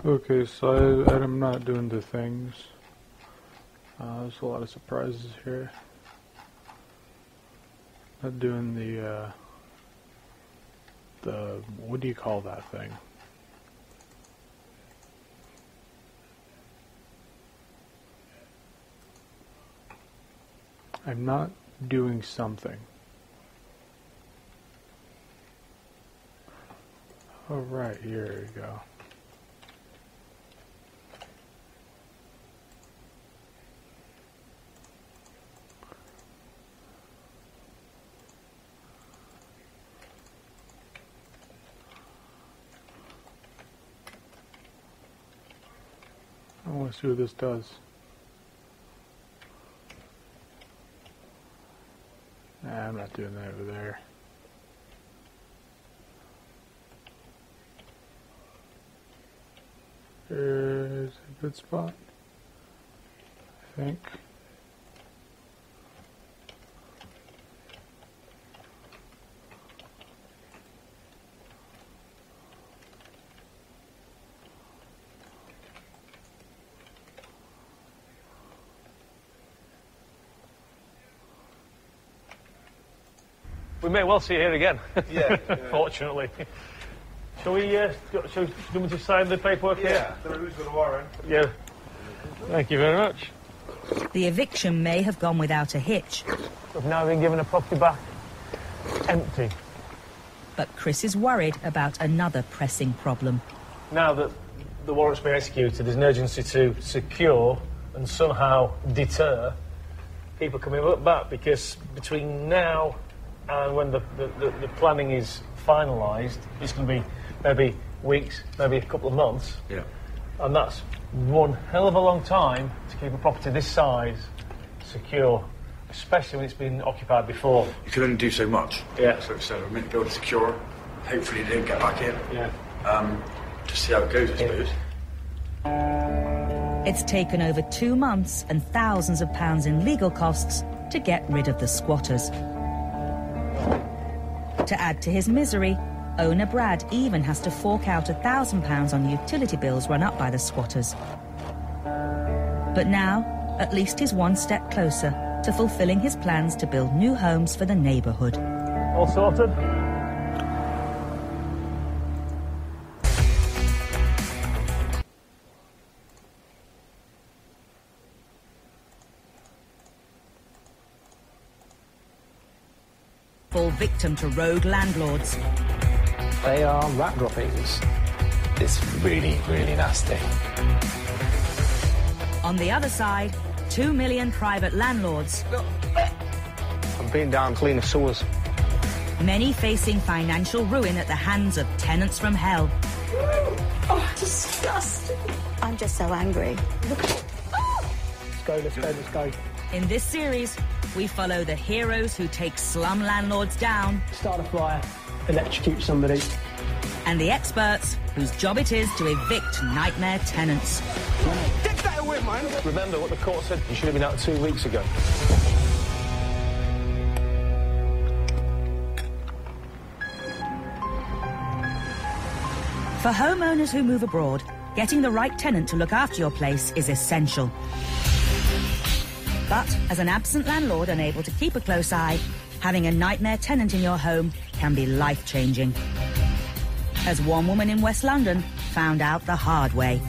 Okay, so I'm not doing the things. There's a lot of surprises here. Not doing the what do you call that thing? I'm not doing something. Oh, right, here you go. I want to see what this does. Nah, I'm not doing that over there. There's a good spot, I think. We may well see it here again. Yeah. Fortunately. Shall we just sign the paperwork here? Yeah, the who's got the warrant. Yeah. Thank you very much. The eviction may have gone without a hitch. We've now been given a property back empty. But Chris is worried about another pressing problem. Now that the warrant's been executed, there's an urgency to secure and somehow deter people coming back, because between now and when the planning is finalised, it's going to be maybe weeks, maybe a couple of months. Yeah. And that's one hell of a long time to keep a property this size secure, especially when it's been occupied before. You can only do so much. Yeah. So we're meant to build secure. Hopefully they don't get back in. Yeah. Just see how it goes, I suppose. It's taken over 2 months and thousands of pounds in legal costs to get rid of the squatters. To add to his misery, owner Brad even has to fork out £1,000 on utility bills run up by the squatters. But now, at least he's one step closer to fulfilling his plans to build new homes for the neighbourhood. All sorted? Fall victim to rogue landlords. They are rat droppings. It's really, really nasty. On the other side, 2 million private landlords. I'm being down clean of sewers. Many facing financial ruin at the hands of tenants from hell. Oh, disgusting. I'm just so angry. Look at it. Let's go. In this series, we follow the heroes who take slum landlords down. Start a fire, electrocute somebody. And the experts whose job it is to evict nightmare tenants. Get that away, man! Remember what the court said? You should have been out 2 weeks ago. For homeowners who move abroad, getting the right tenant to look after your place is essential. But as an absent landlord unable to keep a close eye, having a nightmare tenant in your home can be life-changing. As one woman in West London found out the hard way.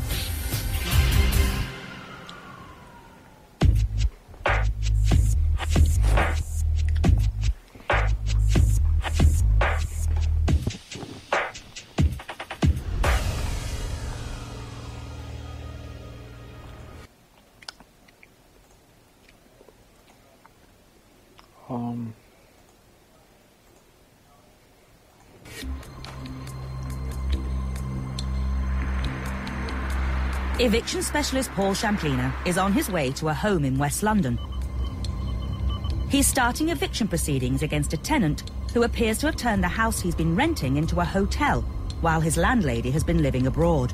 Eviction specialist Paul Champlina is on his way to a home in West London. He's starting eviction proceedings against a tenant who appears to have turned the house he's been renting into a hotel while his landlady has been living abroad.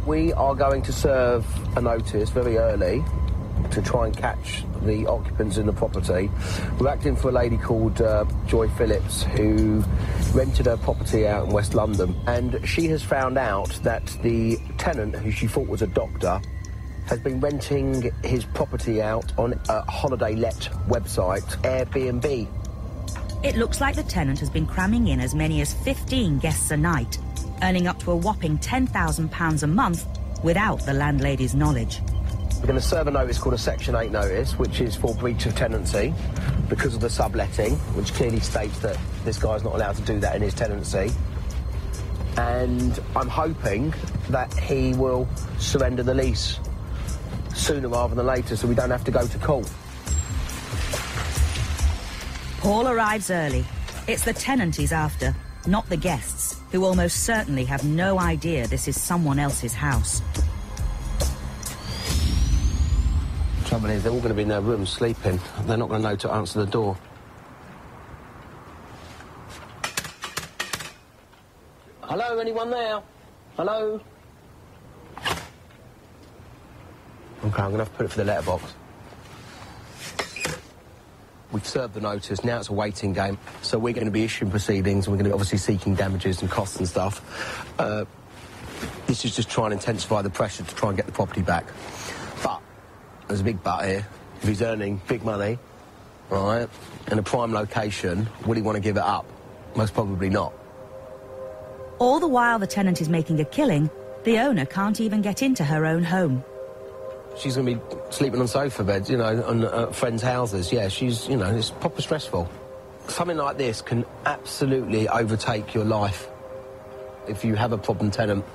We are going to serve a notice very early to try and catch the occupants in the property. We're acting for a lady called Joy Phillips, who rented her property out in West London, and she has found out that the tenant, who she thought was a doctor, has been renting his property out on a holiday let website, Airbnb. It looks like the tenant has been cramming in as many as 15 guests a night, earning up to a whopping £10,000 a month without the landlady's knowledge. We're going to serve a notice called a Section 8 notice, which is for breach of tenancy because of the subletting, which clearly states that this guy's not allowed to do that in his tenancy. And I'm hoping that he will surrender the lease sooner rather than later so we don't have to go to court. Paul arrives early. It's the tenant he's after, not the guests, who almost certainly have no idea this is someone else's house. The trouble is, they're all going to be in their rooms sleeping. They're not going to know to answer the door. Hello, anyone there? Hello? OK, I'm going to have to put it for the letterbox. We've served the notice, now it's a waiting game. So we're going to be issuing proceedings and we're going to be obviously seeking damages and costs and stuff. This is just trying to intensify the pressure to try and get the property back. But, there's a big but here. If he's earning big money, right, in a prime location, would he want to give it up? Most probably not. All the while the tenant is making a killing, the owner can't even get into her own home. She's going to be sleeping on sofa beds, you know, on friends' houses. Yeah, she's, you know, it's proper stressful. Something like this can absolutely overtake your life. If you have a problem tenant,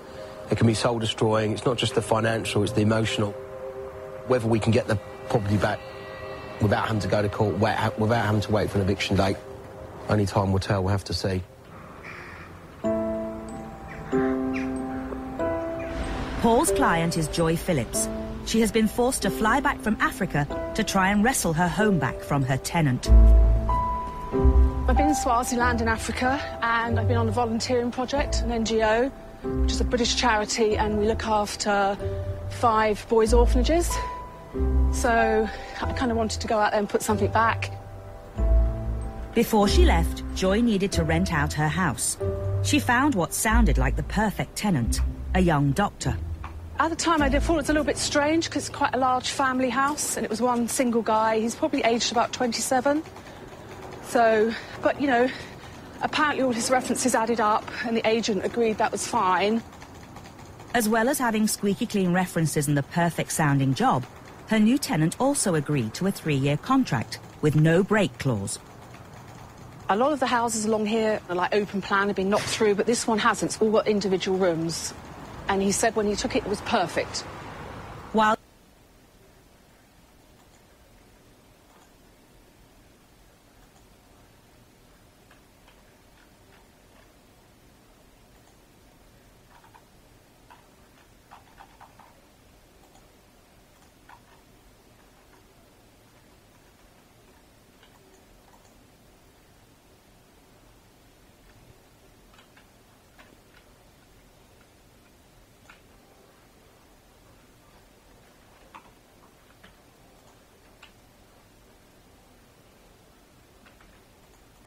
it can be soul-destroying. It's not just the financial, it's the emotional. Whether we can get the property back without having to go to court, without having to wait for an eviction date, only time will tell, we'll have to see. Paul's client is Joy Phillips. She has been forced to fly back from Africa to try and wrestle her home back from her tenant. I've been in Swaziland in Africa, and I've been on a volunteering project, an NGO, which is a British charity, and we look after 5 boys' orphanages. So I kind of wanted to go out there and put something back. Before she left, Joy needed to rent out her house. She found what sounded like the perfect tenant, a young doctor. At the time, I thought it was a little bit strange because it's quite a large family house, and it was one single guy. He's probably aged about 27. So, but, you know, apparently all his references added up, and the agent agreed that was fine. As well as having squeaky clean references and the perfect sounding job, her new tenant also agreed to a 3-year contract with no break clause. A lot of the houses along here are like open plan, have been knocked through, but this one hasn't. It's all got individual rooms. And he said when he took it, it was perfect. While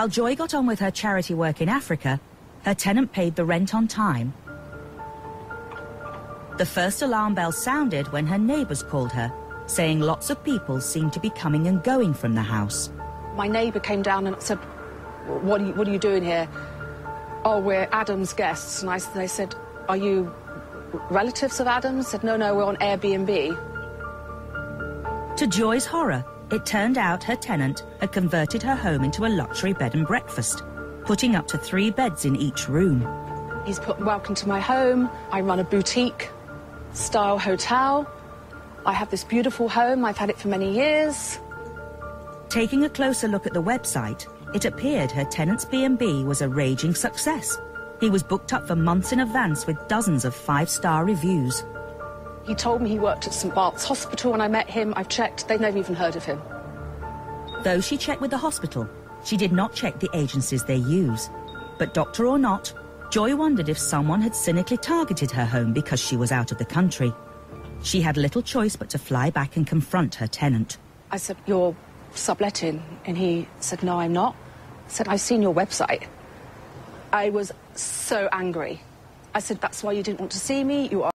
Joy got on with her charity work in Africa, her tenant paid the rent on time. The first alarm bell sounded when her neighbours called her, saying lots of people seemed to be coming and going from the house. My neighbour came down and said, what are you doing here? Oh, we're Adam's guests. And they said, are you relatives of Adam's? I said, no, we're on Airbnb. To Joy's horror, it turned out her tenant had converted her home into a luxury bed and breakfast, putting up to 3 beds in each room. He's put welcome to my home. I run a boutique-style hotel. I have this beautiful home. I've had it for many years. Taking a closer look at the website, it appeared her tenant's B&B was a raging success. He was booked up for months in advance with dozens of 5-star reviews. He told me he worked at St Bart's Hospital when I met him. I've checked. They've never even heard of him. Though she checked with the hospital, she did not check the agencies they use. But doctor or not, Joy wondered if someone had cynically targeted her home because she was out of the country. She had little choice but to fly back and confront her tenant. I said, "You're subletting?" And he said, "No, I'm not." I said, "I've seen your website." I was so angry. I said, "That's why you didn't want to see me. You are